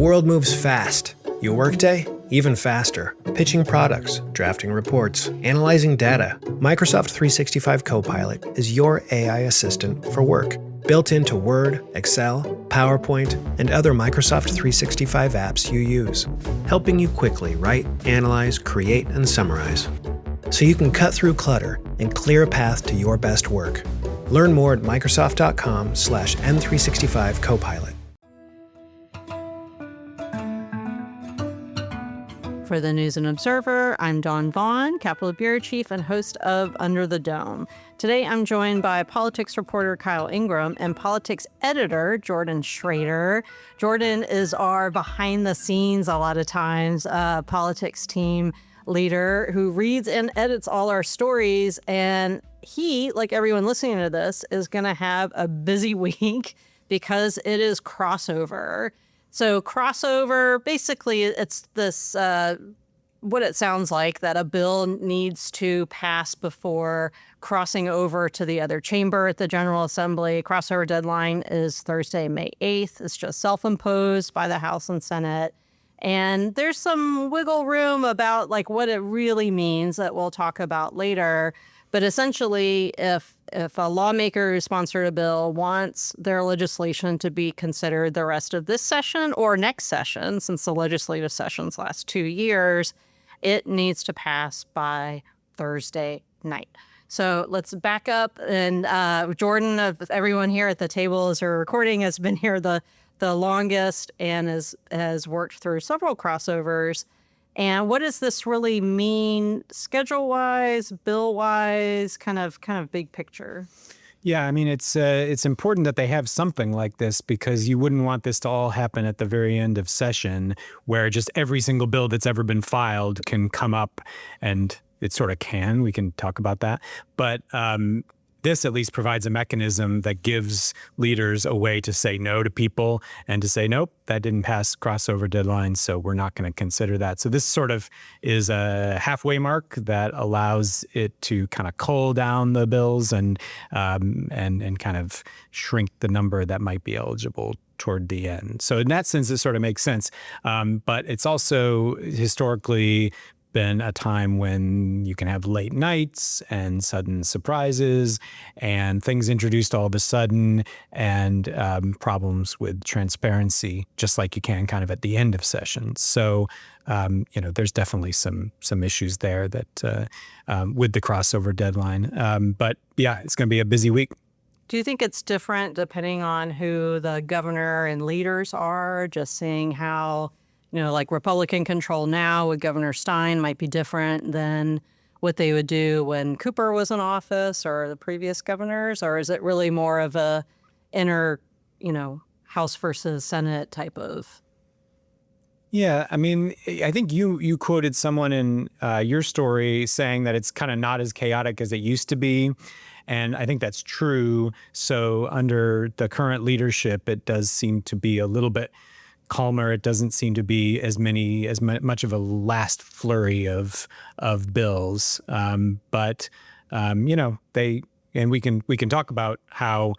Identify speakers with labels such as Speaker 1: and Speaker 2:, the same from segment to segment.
Speaker 1: world moves fast. Your workday, even faster. Pitching products, drafting reports, analyzing data. Microsoft 365 Copilot is your AI assistant for work. Built into Word, Excel, PowerPoint, and other Microsoft 365 apps you use. Helping you quickly write, analyze, create, and summarize. So you can cut through clutter and clear a path to your best work. Learn more at Microsoft.com/M365 Copilot.
Speaker 2: For the News and Observer, I'm Dawn Vaughan, Capitol Bureau Chief and host of Under the Dome. Today, I'm joined by politics reporter Kyle Ingram and politics editor Jordan Schrader. Jordan is our behind the scenes, a lot of times, politics team leader who reads and edits all our stories. And he, like everyone listening to this, is going to have a busy week because it is crossover. So crossover, basically, it's this, what it sounds like, that a bill needs to pass before crossing over to the other chamber at the General Assembly. Crossover deadline is Thursday, May 8th. It's just self-imposed by the House and Senate. And there's some wiggle room about like what it really means that we'll talk about later. But essentially, if a lawmaker who sponsored a bill wants their legislation to be considered the rest of this session or next session, since the legislative sessions last 2 years, it needs to pass by Thursday night. So let's back up. And Jordan, of everyone here at the table as we're recording, has been here the longest and has worked through several crossovers. And what does this really mean schedule-wise, bill-wise, kind of big picture?
Speaker 3: Yeah, I mean, it's important that they have something like this because you wouldn't want this to all happen at the very end of session where just every single bill that's ever been filed can come up, and it sort of can. We can talk about that. But this at least provides a mechanism that gives leaders a way to say no to people and to say, nope, that didn't pass crossover deadline, so we're not going to consider that. So this sort of is a halfway mark that allows it to kind of cull down the bills and kind of shrink the number that might be eligible toward the end. So in that sense, it sort of makes sense. But it's also historically been a time when you can have late nights and sudden surprises and things introduced all of a sudden and problems with transparency, just like you can kind of at the end of sessions. So, there's definitely some issues there that with the crossover deadline. But yeah, it's going to be a busy week.
Speaker 2: Do you think it's different depending on who the governor and leaders are, just seeing how like Republican control now with Governor Stein might be different than what they would do when Cooper was in office or the previous governors? Or is it really more of a inner, House versus Senate type of?
Speaker 3: Yeah, I mean, I think you quoted someone in your story saying that it's kind of not as chaotic as it used to be. And I think that's true. So under the current leadership, it does seem to be a little bit calmer. It doesn't seem to be as much of a last flurry of bills. But we can talk about how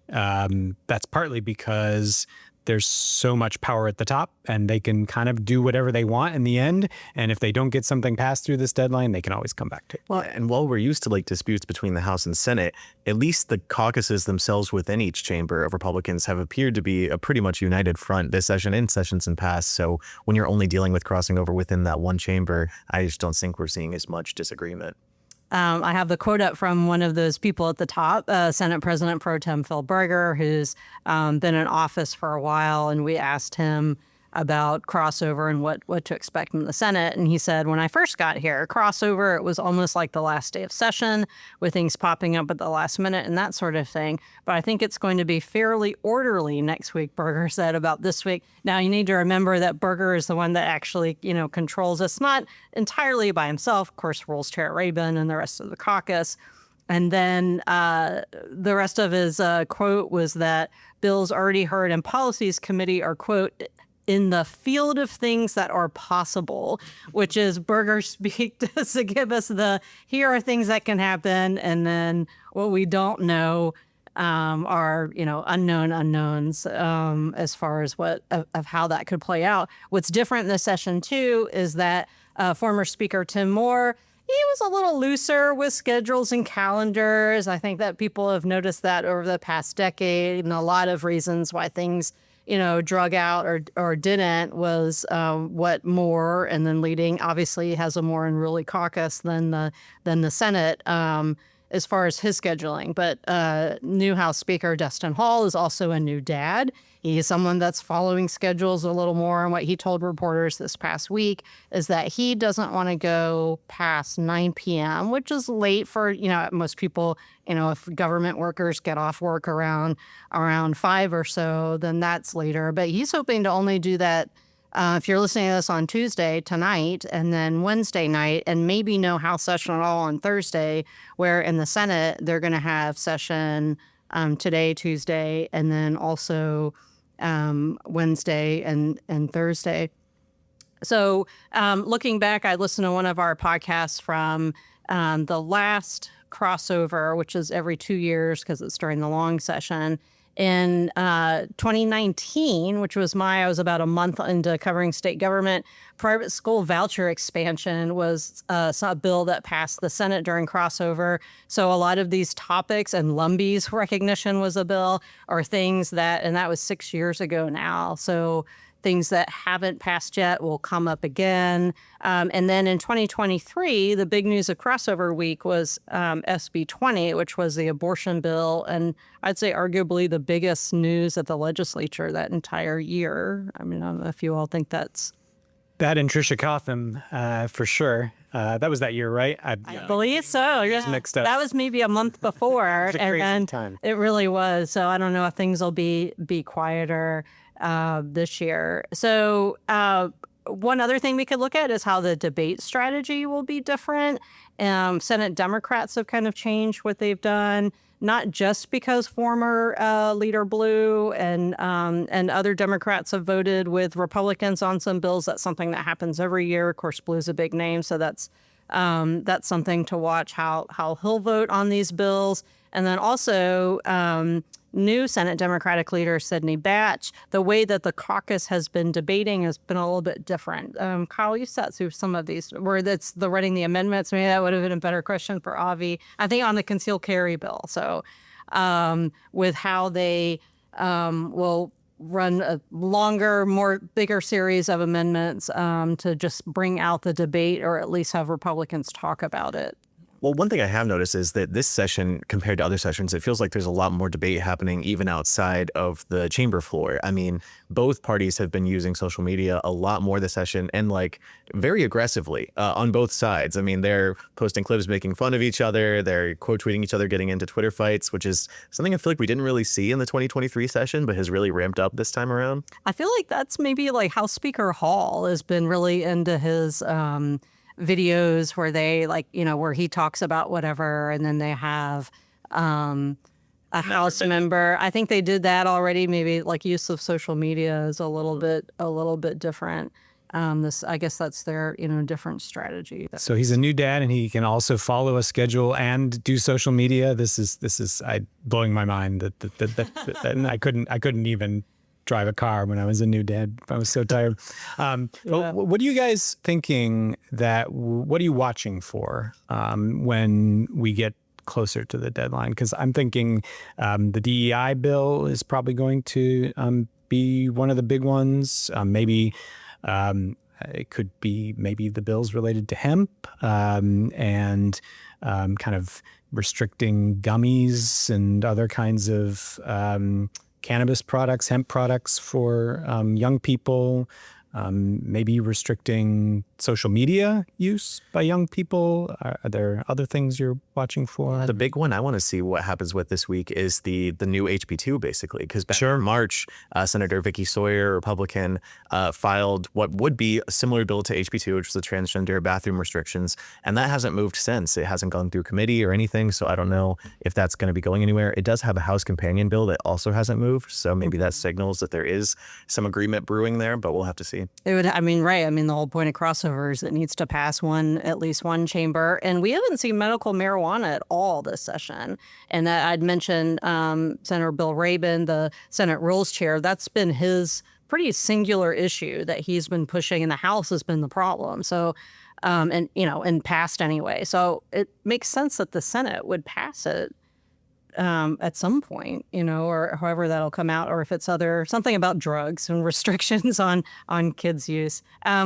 Speaker 3: that's partly because there's so much power at the top and they can kind of do whatever they want in the end. And if they don't get something passed through this deadline, they can always come back to it.
Speaker 4: Well, and while we're used to disputes between the House and Senate, at least the caucuses themselves within each chamber of Republicans have appeared to be a pretty much united front this session and sessions in past. So when you're only dealing with crossing over within that one chamber, I just don't think we're seeing as much disagreement.
Speaker 2: I have the quote up from one of those people at the top, Senate President Pro Tem Phil Berger, who's been in office for a while. And we asked him about crossover and what to expect in the Senate. And he said, when I first got here, crossover, it was almost like the last day of session with things popping up at the last minute and that sort of thing. But I think it's going to be fairly orderly next week, Berger said about this week. Now, you need to remember that Berger is the one that actually, controls us, not entirely by himself. Of course, rules Chair Rabin and the rest of the caucus. And then the rest of his quote was that bills already heard in Policies Committee are, quote, in the field of things that are possible, which is Berger speak to give us here are things that can happen, and then what we don't know are, unknown unknowns as far as of how that could play out. What's different in this session, too, is that former Speaker Tim Moore, he was a little looser with schedules and calendars. I think that people have noticed that over the past decade, and a lot of reasons why things, drug out or didn't was what Moore, and then leading, obviously has a more unruly caucus than the Senate as far as his scheduling. But new House Speaker Destin Hall is also a new dad. He is someone that's following schedules a little more. And what he told reporters this past week is that he doesn't want to go past 9 p.m., which is late for, most people, if government workers get off work around 5 or so, then that's later. But he's hoping to only do that if you're listening to this on Tuesday, tonight, and then Wednesday night, and maybe no House session at all on Thursday, where in the Senate, they're going to have session today, Tuesday, and then also Wednesday and Thursday. So looking back, I listened to one of our podcasts from the last crossover, which is every 2 years because it's during the long session. In 2019, which was I was about a month into covering state government, private school voucher expansion was a bill that passed the Senate during crossover. So a lot of these topics, and Lumbie's recognition was a bill, are things and that was 6 years ago now. So things that haven't passed yet will come up again. And then in 2023, the big news of crossover week was SB 20, which was the abortion bill. And I'd say arguably the biggest news at the legislature that entire year. I mean, I don't know if you all think that's...
Speaker 3: That and Tricia Cotham, for sure. That was that year, right?
Speaker 2: I believe so. Yeah.
Speaker 3: Mixed up.
Speaker 2: That was maybe a month before.
Speaker 3: It was a crazy time.
Speaker 2: It really was. So I don't know if things will be quieter this year. So one other thing we could look at is how the debate strategy will be different. Senate Democrats have kind of changed what they've done, not just because former Leader Blue and other Democrats have voted with Republicans on some bills. That's something that happens every year. Of course, Blue's a big name, so that's something to watch how he'll vote on these bills. And then also new Senate Democratic leader Sidney Batch, the way that the caucus has been debating has been a little bit different. Kyle, you sat through some of these where that's the writing the amendments. Maybe that would have been a better question for Avi. I think on the concealed carry bill. So with how they will run a longer, bigger series of amendments to just bring out the debate, or at least have Republicans talk about it.
Speaker 4: Well, one thing I have noticed is that this session, compared to other sessions, it feels like there's a lot more debate happening even outside of the chamber floor. I mean, both parties have been using social media a lot more this session, and very aggressively on both sides. I mean, they're posting clips making fun of each other. They're quote tweeting each other, getting into Twitter fights, which is something I feel like we didn't really see in the 2023 session, but has really ramped up this time around.
Speaker 2: I feel like that's maybe House Speaker Hall has been really into his videos where they where he talks about whatever, and then they have a House member. I think they did that already. Maybe use of social media is a little bit different. I guess that's their different strategy.
Speaker 3: So he's a new dad, and he can also follow a schedule and do social media. This is blowing my mind that and I couldn't even drive a car when I was a new dad. I was so tired. What are you guys thinking what are you watching for when we get closer to the deadline? Because I'm thinking the DEI bill is probably going to be one of the big ones. Maybe it could be the bills related to hemp and kind of restricting gummies and other kinds of cannabis products, hemp products for young people, maybe restricting social media use by young people. Are there other things you're watching for?
Speaker 4: The big one I want to see what happens with this week is the new HB2, basically, because back in March, Senator Vicky Sawyer, Republican, filed what would be a similar bill to HB2, which was the transgender bathroom restrictions, and that hasn't moved since. It hasn't gone through committee or anything, so I don't know if that's going to be going anywhere. It does have a House companion bill that also hasn't moved, so maybe that signals that there is some agreement brewing there, but we'll have to see.
Speaker 2: It would, the whole point of crossover is it needs to pass at least one chamber, and we haven't seen medical marijuana on it all this session. And that I'd mentioned Senator Bill Rabin, the Senate Rules Chair. That's been his pretty singular issue that he's been pushing, and the House has been the problem. So, and passed anyway. So it makes sense that the Senate would pass it at some point, or however that'll come out, or if it's something about drugs and restrictions on kids' use.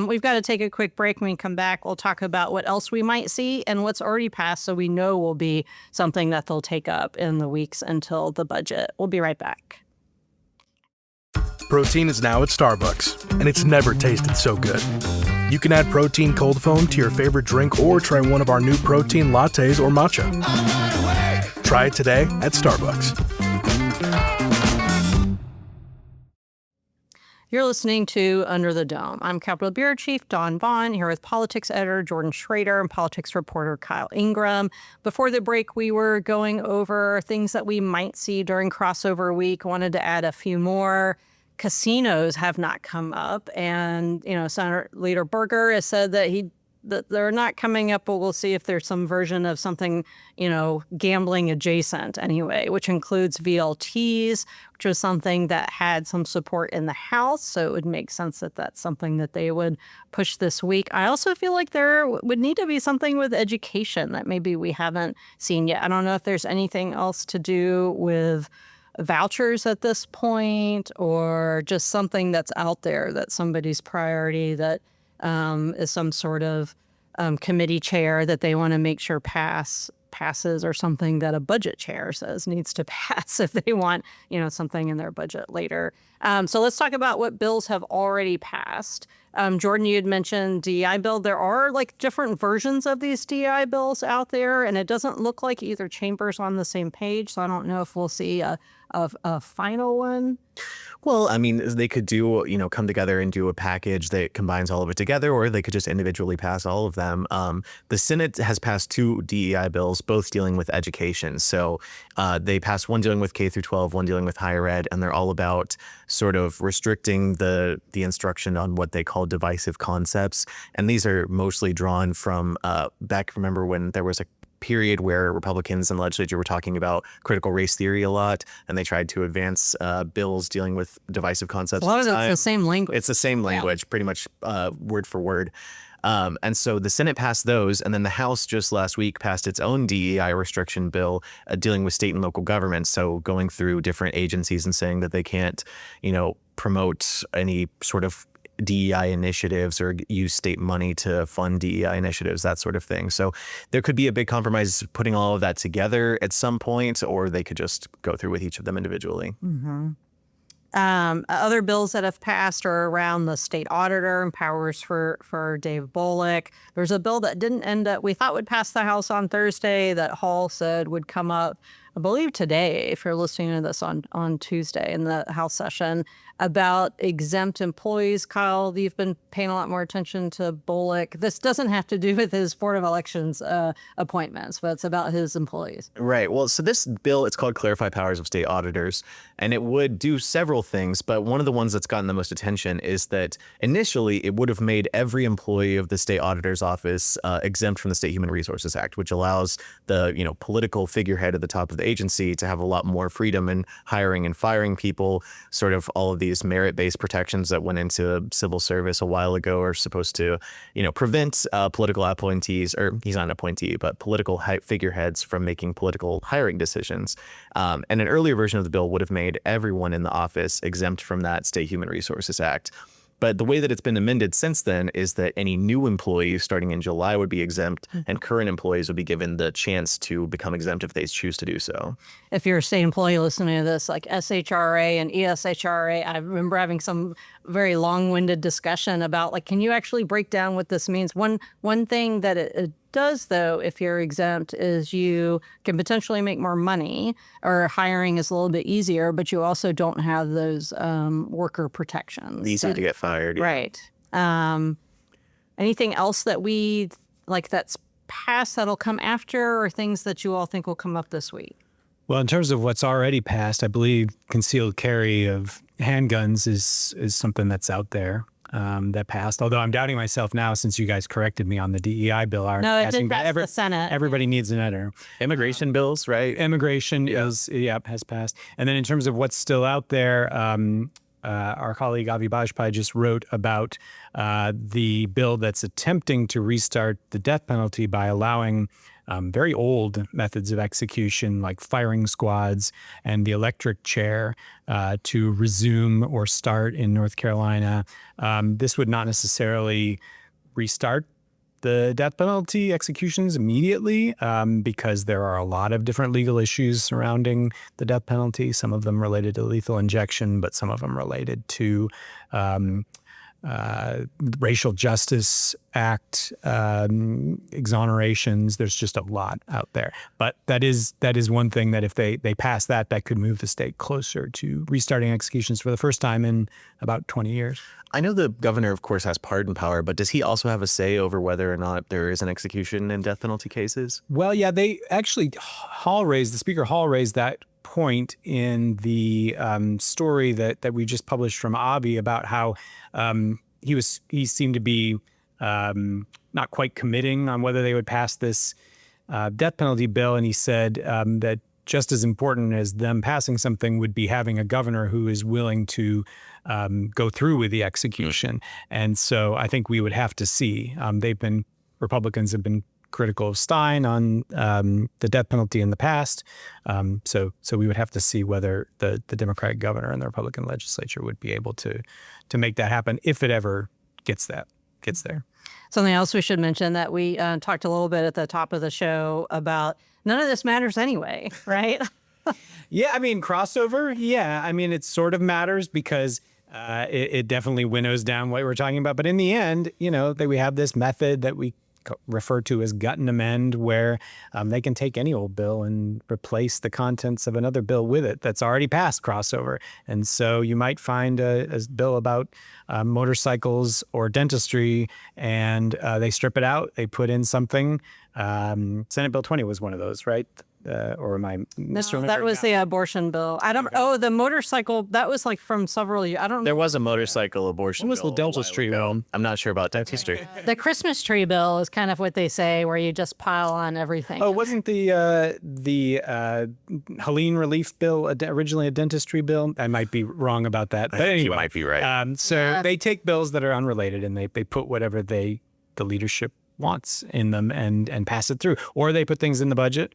Speaker 2: We've got to take a quick break. When we come back, we'll talk about what else we might see and what's already passed, so we know will be something that they'll take up in the weeks until the budget. We'll be right back.
Speaker 5: Protein is now at Starbucks, and it's never tasted so good. You can add protein cold foam to your favorite drink or try one of our new protein lattes or matcha. Try it today at Starbucks.
Speaker 2: You're listening to Under the Dome. I'm Capitol Bureau Chief Dawn Vaughan, here with politics editor Jordan Schrader and politics reporter Kyle Ingram. Before the break, we were going over things that we might see during crossover week. Wanted to add a few more. Casinos have not come up, and Senator Leader Berger has said that they're not coming up, but we'll see if there's some version of something, gambling adjacent anyway, which includes VLTs, which was something that had some support in the House. So it would make sense that that's something that they would push this week. I also feel like there would need to be something with education that maybe we haven't seen yet. I don't know if there's anything else to do with vouchers at this point, or just something that's out there that's somebody's priority that is some sort of committee chair that they want to make sure passes, or something that a budget chair says needs to pass if they want, something in their budget later. So let's talk about what bills have already passed. Jordan, you had mentioned DEI bill. There are different versions of these DEI bills out there, and it doesn't look like either chamber's on the same page. So I don't know if we'll see a final one.
Speaker 4: Well, I mean, they could do, come together and do a package that combines all of it together, or they could just individually pass all of them. The Senate has passed 2 DEI bills, both dealing with education. So they passed one dealing with K through 12, one dealing with higher ed, and they're all about sort of restricting the instruction on what they call divisive concepts. And these are mostly drawn from back, remember when there was a period where Republicans in the legislature were talking about critical race theory a lot, and they tried to advance bills dealing with divisive concepts.
Speaker 2: A lot of it's the same language.
Speaker 4: It's the same language, pretty much word for word. And so the Senate passed those, and then the House just last week passed its own DEI restriction bill dealing with state and local governments. So going through different agencies and saying that they can't, promote any sort of DEI initiatives or use state money to fund DEI initiatives, that sort of thing. So there could be a big compromise putting all of that together at some point, or they could just go through with each of them individually.
Speaker 2: Mm-hmm. Other bills that have passed are around the state auditor and powers for Dave Bullock. There's a bill that didn't end up, we thought would pass the House on Thursday, that Hall said would come up, I believe today, if you're listening to this on Tuesday in the House session, about exempt employees. Kyle, you've been paying a lot more attention to Bullock. This doesn't have to do with his Board of Elections appointments, but it's about his employees.
Speaker 4: Right. Well, so this bill, it's called Clarify Powers of State Auditors, and it would do several things, but one of the ones that's gotten the most attention is that initially it would have made every employee of the state auditor's office exempt from the State Human Resources Act, which allows the political figurehead at the top of the agency to have a lot more freedom in hiring and firing people. Sort of all of these merit-based protections that went into civil service a while ago are supposed to, prevent political appointees, or he's not an appointee, but political figureheads from making political hiring decisions. And an earlier version of the bill would have made everyone in the office exempt from that State Human Resources Act. But the way that it's been amended since then is that any new employees starting in July would be exempt, and current employees would be given the chance to become exempt if they choose to do so.
Speaker 2: If you're a state employee listening to this, like SHRA and ESHRA, I remember having some very long-winded discussion about, can you actually break down what this means? One thing that it does, though, if you're exempt, is you can potentially make more money, or hiring is a little bit easier, but you also don't have those worker protections.
Speaker 4: Easier to get fired. Yeah.
Speaker 2: Right. Anything else that that's passed that'll come after, or things that you all think will come up this week?
Speaker 3: Well, in terms of what's already passed, I believe concealed carry of handguns is something that's out there. that passed. Although I'm doubting myself now since you guys corrected me on the DEI bill.
Speaker 2: No, it did pass the Senate.
Speaker 3: Everybody needs an editor.
Speaker 4: Immigration bills, right?
Speaker 3: Immigration has passed. And then in terms of what's still out there, our colleague Avi Bajpai just wrote about the bill that's attempting to restart the death penalty by allowing very old methods of execution like firing squads and the electric chair to resume or start in North Carolina. This would not necessarily restart the death penalty executions immediately because there are a lot of different legal issues surrounding the death penalty, some of them related to lethal injection, but some of them related to Racial Justice Act exonerations. There's just a lot out there. But that is one thing that if they pass that could move the state closer to restarting executions for the first time in about 20 years.
Speaker 4: I know the governor, of course, has pardon power, but does he also have a say over whether or not there is an execution in death penalty cases?
Speaker 3: Well, yeah, they actually, Speaker Hall raised that point in the story that we just published from Avi about how he seemed to be not quite committing on whether they would pass this death penalty bill. And he said that just as important as them passing something would be having a governor who is willing to go through with the execution. And so I think we would have to see. Republicans have been critical of Stein on the death penalty in the past. So we would have to see whether the Democratic governor and the Republican legislature would be able to make that happen if it ever gets there.
Speaker 2: Something else we should mention that we talked a little bit at the top of the show about none of this matters anyway, right?
Speaker 3: Yeah, I mean, crossover, yeah. I mean, it sort of matters because it definitely winnows down what we're talking about. But in the end, we have this method that we refer to as gut and amend, where they can take any old bill and replace the contents of another bill with it that's already passed crossover. And so you might find a bill about motorcycles or dentistry, and they strip it out. They put in something. Senate Bill 20 was one of those, right? Or am I misremembering?
Speaker 2: That was the abortion bill. The motorcycle, that was like from several years.
Speaker 4: There was a motorcycle abortion
Speaker 3: What was
Speaker 4: bill
Speaker 3: the dentistry bill?
Speaker 4: I'm not sure about dentistry.
Speaker 2: The Christmas tree bill is kind of what they say, where you just pile on everything.
Speaker 3: Oh, wasn't the Helene relief bill originally a dentistry bill? I might be wrong about that. But anyway,
Speaker 4: You might be right.
Speaker 3: They take bills that are unrelated and they put whatever the leadership wants in them and pass it through. Or they put things in the budget,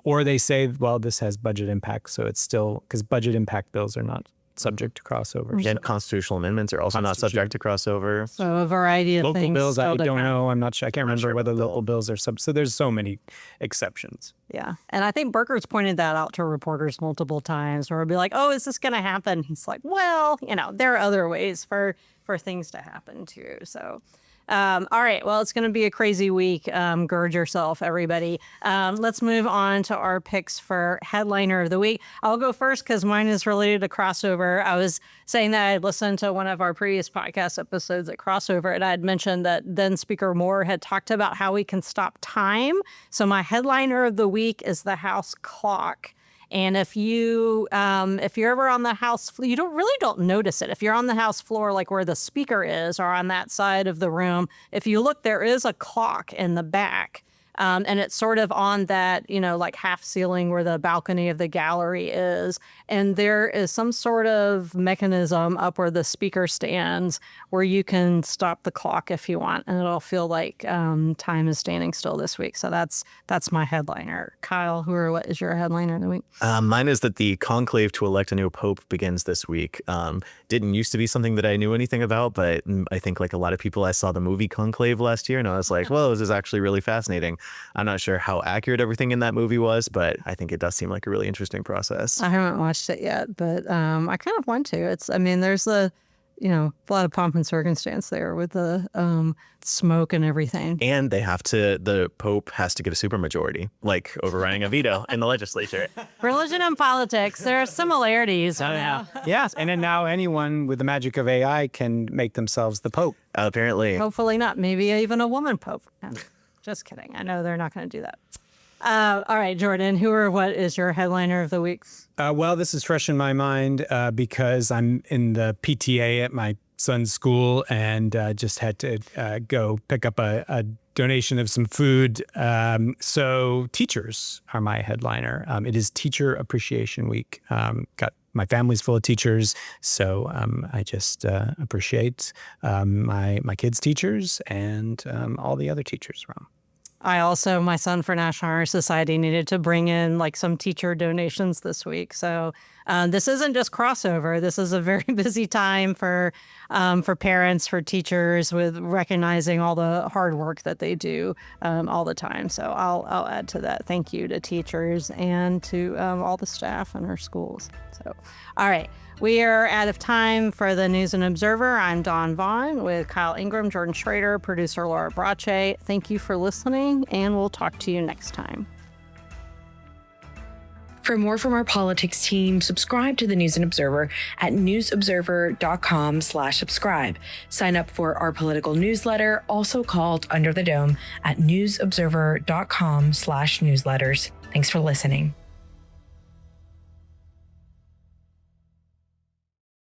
Speaker 3: or they say, well, this has budget impact, so it's still, because budget impact bills are not subject to crossover.
Speaker 4: And constitutional amendments are also not subject to crossover.
Speaker 2: So a variety of
Speaker 3: Local
Speaker 2: things.
Speaker 3: bills, I
Speaker 2: still to
Speaker 3: don't
Speaker 2: come.
Speaker 3: know. I'm not sure. I can't remember
Speaker 4: sure
Speaker 3: whether
Speaker 4: about
Speaker 3: local bills are so there's so many exceptions.
Speaker 2: Yeah. And I think Burker's pointed that out to reporters multiple times, where it'll be like, oh, is this going to happen? He's like, well, there are other ways for things to happen too. So all right. Well, it's going to be a crazy week. Gird yourself, everybody. Let's move on to our picks for headliner of the week. I'll go first because mine is related to crossover. I was saying that I had listened to one of our previous podcast episodes at crossover, and I had mentioned that then Speaker Moore had talked about how we can stop time. So my headliner of the week is the House clock. And if you're ever on the House floor, you don't notice it. If you're on the House floor, like where the speaker is, or on that side of the room, if you look, there is a clock in the back. And it's sort of on that, like half ceiling where the balcony of the gallery is. And there is some sort of mechanism up where the speaker stands where you can stop the clock if you want. And it'll feel like time is standing still this week. So that's my headliner. Kyle, what is your headliner of the week?
Speaker 4: Mine is that the conclave to elect a new pope begins this week. Didn't used to be something that I knew anything about, but I think like a lot of people, I saw the movie Conclave last year and I was like, whoa, this is actually really fascinating. I'm not sure how accurate everything in that movie was, but I think it does seem like a really interesting process.
Speaker 2: I haven't watched it yet, but I kind of want to. There's a lot of pomp and circumstance there with the smoke and everything.
Speaker 4: And the Pope has to get a supermajority, like overriding a veto in the legislature.
Speaker 2: Religion and politics, there are similarities.
Speaker 3: Oh, yeah. Yes. And then now anyone with the magic of AI can make themselves the Pope.
Speaker 4: Apparently.
Speaker 2: Hopefully not. Maybe even a woman Pope. No, just kidding. I know they're not going to do that. All right, Jordan, what is your headliner of the week?
Speaker 3: Well, this is fresh in my mind because I'm in the PTA at my son's school and just had to go pick up a donation of some food. So teachers are my headliner. It is Teacher Appreciation Week. Got my family's full of teachers, so I just appreciate my kids' teachers and all the other teachers around.
Speaker 2: My son for National Honor Society needed to bring in like some teacher donations this week. So this isn't just crossover. This is a very busy time for parents, for teachers, with recognizing all the hard work that they do all the time. So I'll add to that. Thank you to teachers and to all the staff in our schools. So, all right. We are out of time for the News and Observer. I'm Dawn Vaughan with Kyle Ingram, Jordan Schrader, producer Laura Brache. Thank you for listening, and we'll talk to you next time.
Speaker 6: For more from our politics team, subscribe to the News and Observer at newsobserver.com/subscribe. Sign up for our political newsletter, also called Under the Dome, at newsobserver.com/newsletters. Thanks for listening.